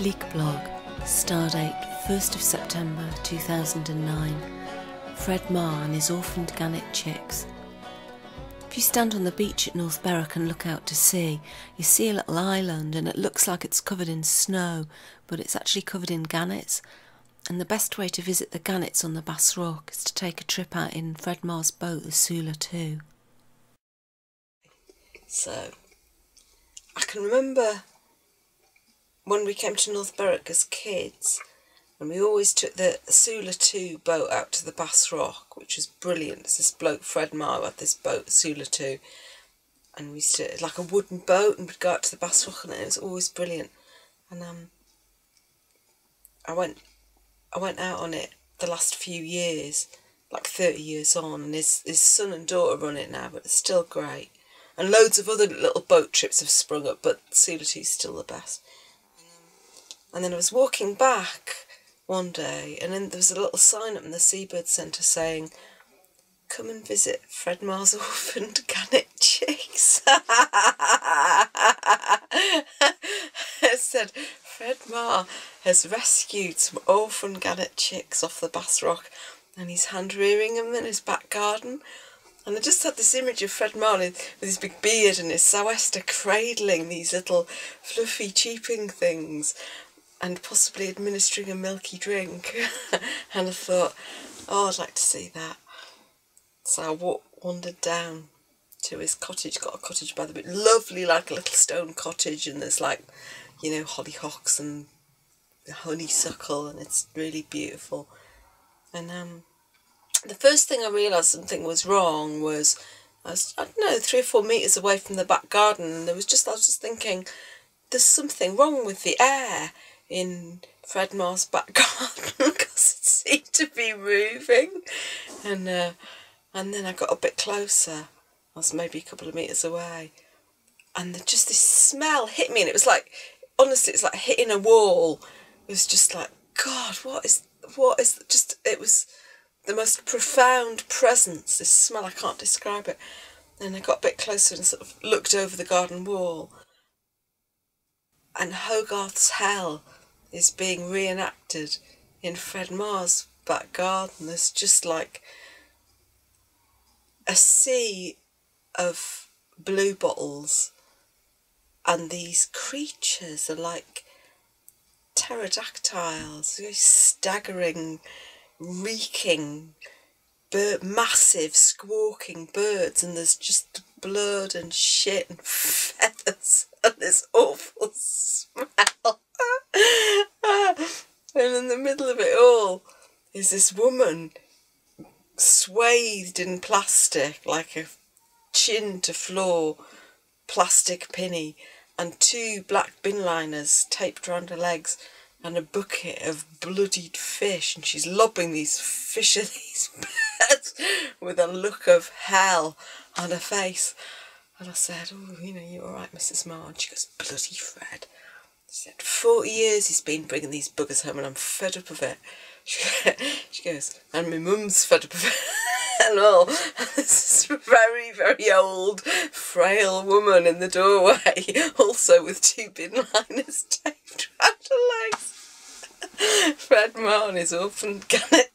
Bleak blog, stardate 1st of September 2009. Fred Marr and his orphaned gannet chicks. If you stand on the beach at North Berwick and look out to sea, you see a little island and it looks like it's covered in snow, but it's actually covered in gannets. And the best way to visit the gannets on the Bass Rock is to take a trip out in Fred Marr's boat, the Sula 2. So, I can remember when we came to North Berwick as kids, and we always took the Sula 2 boat out to the Bass Rock, which was brilliant. It's this bloke, Fred Marr, who had this boat, Sula 2, and we used to, like a wooden boat, and we'd go out to the Bass Rock, and it was always brilliant. And I went out on it the last few years, like 30 years on, and his son and daughter run it now, but it's still great. And loads of other little boat trips have sprung up, but Sula 2 is still the best. And then I was walking back one day, and then there was a little sign up in the Seabird Centre saying, "Come and visit Fred Marr's orphaned gannet chicks." It said, "Fred Marr has rescued some orphan gannet chicks off the Bass Rock, and he's hand-rearing them in his back garden." And I just had this image of Fred Marr with his big beard and his sou'wester cradling these little fluffy cheeping things and possibly administering a milky drink. And I thought, oh, I'd like to see that. So I wandered down to his cottage, got a cottage by the bit, lovely, like a little stone cottage, and there's like, you know, hollyhocks and honeysuckle, and it's really beautiful. And the first thing I realised something was wrong was, I don't know, 3 or 4 metres away from the back garden, and I was just thinking, there's something wrong with the air in Fred Marr's back garden, because it seemed to be moving. And then I got a bit closer. I was maybe a couple of metres away, and just this smell hit me, and it was like, honestly, it's like hitting a wall. It was just like, God, what is just, it was the most profound presence, this smell, I can't describe it. And I got a bit closer and sort of looked over the garden wall, and Hogarth's Hell is being reenacted in Fred Marr's back garden. There's just like a sea of blue bottles, and these creatures are like pterodactyls, very staggering, reeking, massive squawking birds, and there's just blood and shit and feathers and this awful smell. And in the middle of it all is this woman swathed in plastic, like a chin to floor plastic pinny, and 2 black bin liners taped around her legs, and a bucket of bloodied fish, and she's lobbing these fish at these birds with a look of hell on her face. And I said, "Oh, you know, you all right, Mrs. Marr?" And she goes, "Bloody Fred." She said, "40 years he's been bringing these buggers home, and I'm fed up of it." She goes, "And my mum's fed up of it." And all. And this very, very old, frail woman in the doorway, also with 2 bin liners taped around her legs. Fred Marr and his orphaned gannet